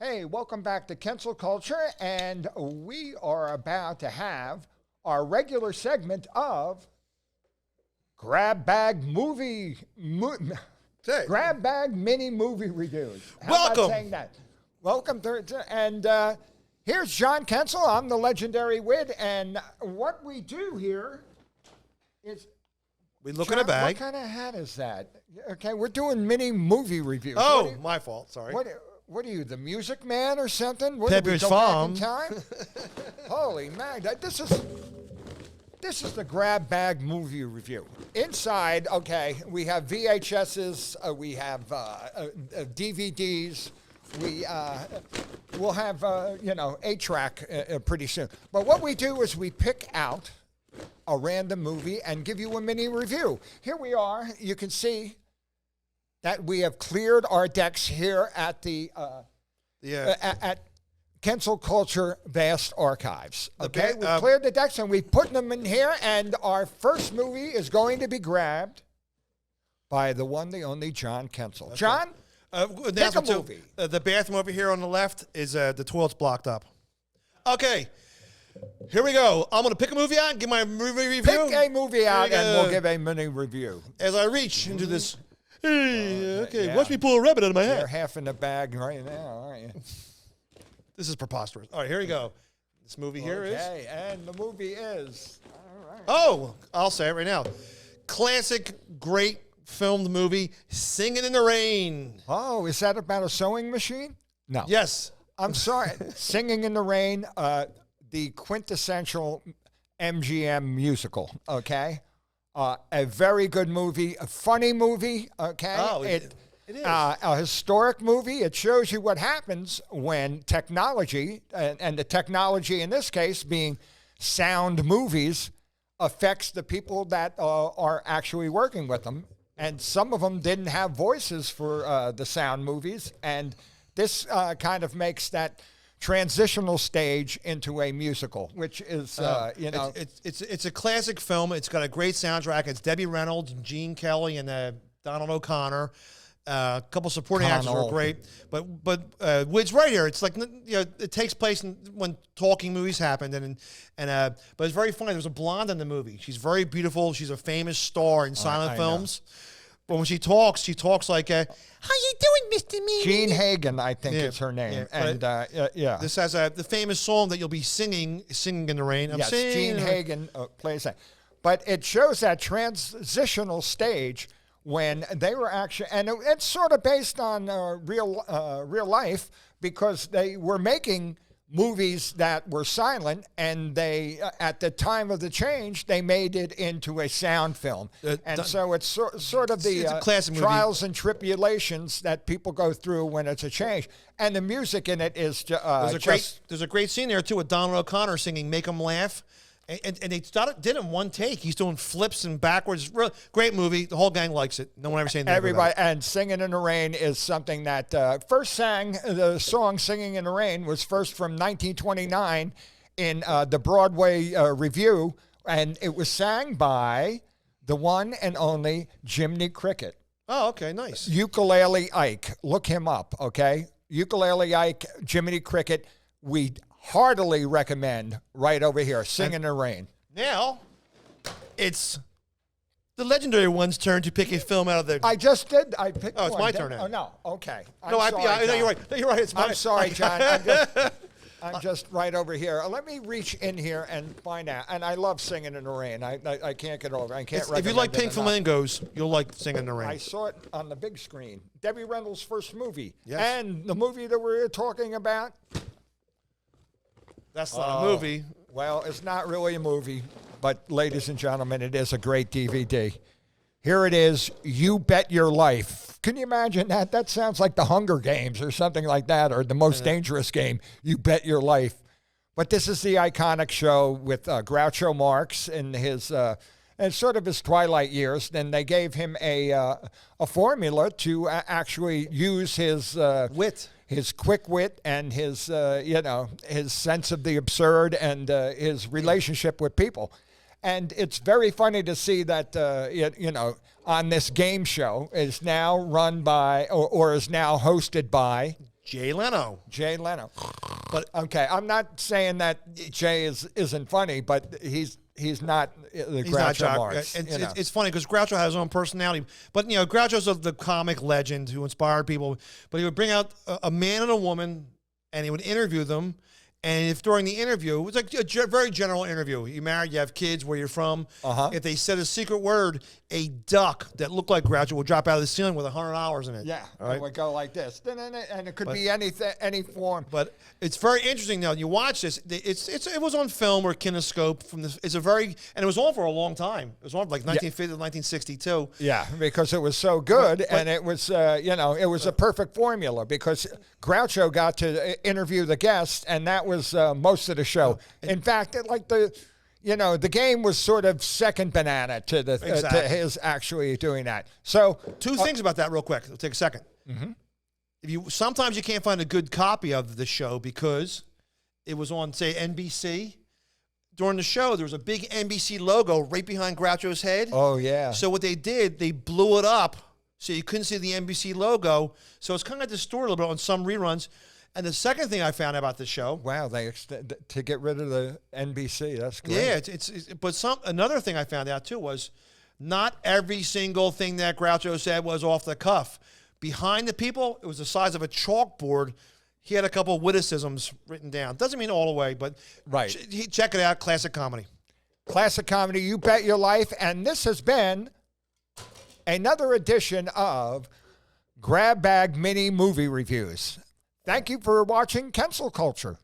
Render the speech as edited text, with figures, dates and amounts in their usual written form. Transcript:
Hey, welcome back to Kensil Culture, and we are about to have our regular segment of Grab Bag Grab Bag Mini Movie Reviews. How about saying that? Welcome and here's John Kensil. I'm the legendary Wid, and what we do here is we look in a bag. What kind of hat is that? Okay, we're doing mini movie reviews. Oh, my fault. Sorry. What are you, the Music Man or something? What, Pepper's Farm. Time? Holy mag! This is the Grab Bag Movie Review. Inside, okay, we have VHSs, we have DVDs, we'll have 8-track pretty soon. But what we do is we pick out a random movie and give you a mini review. Here we are. You can see that we have cleared our decks here at the at Kensil Culture Vast Archives. Okay, we cleared the decks and we put them in here, and our first movie is going to be grabbed by the one, the only John Kensil. Okay. John, pick a movie. The bathroom over here on the left is the toilet's blocked up. Okay. Here we go. I'm going to pick a movie out and give my movie review. Pick a movie out and we'll give a mini review. As I reach into this. Okay, yeah. Watch me pull a rabbit out of my hat. You're half in the bag right now, aren't you? This is preposterous. All right, here we go. This movie here is. Okay, and the movie is. All right. Oh, I'll say it right now. Classic, great filmed movie, Singing in the Rain. Oh, is that about a sewing machine? No. Yes. I'm sorry. Singing in the Rain, the quintessential MGM musical, okay? A very good movie, a funny movie, okay? Oh, it is. A historic movie. It shows you what happens when technology, and the technology in this case being sound movies, affects the people that are actually working with them. And some of them didn't have voices for the sound movies, and this kind of makes that transitional stage into a musical, which is, it's a classic film. It's got a great soundtrack. It's Debbie Reynolds and Gene Kelly and Donald O'Connor. A couple supporting actors were great, but Wid's right here. It's like, it takes place when talking movies happened, but it's very funny. There's a blonde in the movie. She's very beautiful. She's a famous star in silent films. But when she talks like, "How you doing, Mr. Meany?" Jean Hagen, I think is her name. Yeah, and this has the famous song that you'll be singing in the rain. Yes, Jean Hagen plays that. But it shows that transitional stage when they were actually, and it's sort of based on real life, because they were making movies that were silent, and they, at the time of the change, they made it into a sound film. So it's sort of the trials and tribulations that people go through when it's a change. And the music in it is there's a great scene there, too, with Donald O'Connor singing Make 'Em Laugh. And they did it in one take. He's doing flips and backwards. Great movie. The whole gang likes it. No one ever saying anything. Everybody, and Singing in the Rain is something that first sang. The song "Singing in the Rain" was first from 1929 in the Broadway review, and it was sang by the one and only Jiminy Cricket. Oh, okay, nice. Ukulele Ike. Look him up, okay? Ukulele Ike, Jiminy Cricket. We heartily recommend right over here, Singing in the Rain. Now, it's the legendary one's turn to pick a film out of the... I just did. I picked one. Oh, it's my turn now. Oh, no. Okay. No, you're right. No, you're right. It's my... I'm sorry, John. I'm just right over here. Let me reach in here and find out. And I love Singing in the Rain. I can't get over it. I can't recommend it. If you like Pink Flamingos, you'll like Singing in the Rain. I saw it on the big screen. Debbie Reynolds' first movie. Yes. And the movie that we're talking about... That's not a movie. Well, it's not really a movie, but ladies and gentlemen, it is a great DVD. Here it is, You Bet Your Life. Can you imagine that? That sounds like the Hunger Games or something like that, or the Most Dangerous Game, You Bet Your Life. But this is the iconic show with Groucho Marx in his and sort of his twilight years. Then they gave him a formula to actually use his wit. His quick wit and his, his sense of the absurd and his relationship with people. And it's very funny to see that, on this game show is now run by, or is now hosted by Jay Leno. Jay Leno. But Okay, I'm not saying that Jay isn't funny, but he's not the he's not Groucho Marx. It's funny because Groucho has his own personality. But, Groucho's the comic legend who inspired people. But he would bring out a man and a woman, and he would interview them. And if during the interview, it was like a very general interview. You married, you have kids, where you're from. If they said a secret word, a duck that looked like Groucho would drop out of the ceiling with $100 in it. Yeah, right? it would go like this. And it could be anything, any form. But it's very interesting now. You watch this. It was on film or kinescope from this. It's a very, and it was on for a long time. It was on like 1950 to 1962. Yeah, because it was so good, and it was it was a perfect formula because Groucho got to interview the guests, and that was most of the show. In fact, the game was sort of second banana to to his actually doing that. So two things about that real quick. It'll take a second. Sometimes you can't find a good copy of the show because it was on, say, NBC. During the show, there was a big NBC logo right behind Groucho's head. Oh, yeah. So what they did, they blew it up so you couldn't see the NBC logo. So it's kind of distorted a little bit on some reruns. And the second thing I found out about the show, wow, they to get rid of the NBC. That's great. Yeah, but another thing I found out too was not every single thing that Groucho said was off the cuff. Behind the people, it was the size of a chalkboard. He had a couple of witticisms written down. Doesn't mean all the way, but right. Check it out. Classic comedy. Classic comedy. You bet your life. And this has been another edition of Grab Bag Mini Movie Reviews. Thank you for watching Kensil Culture.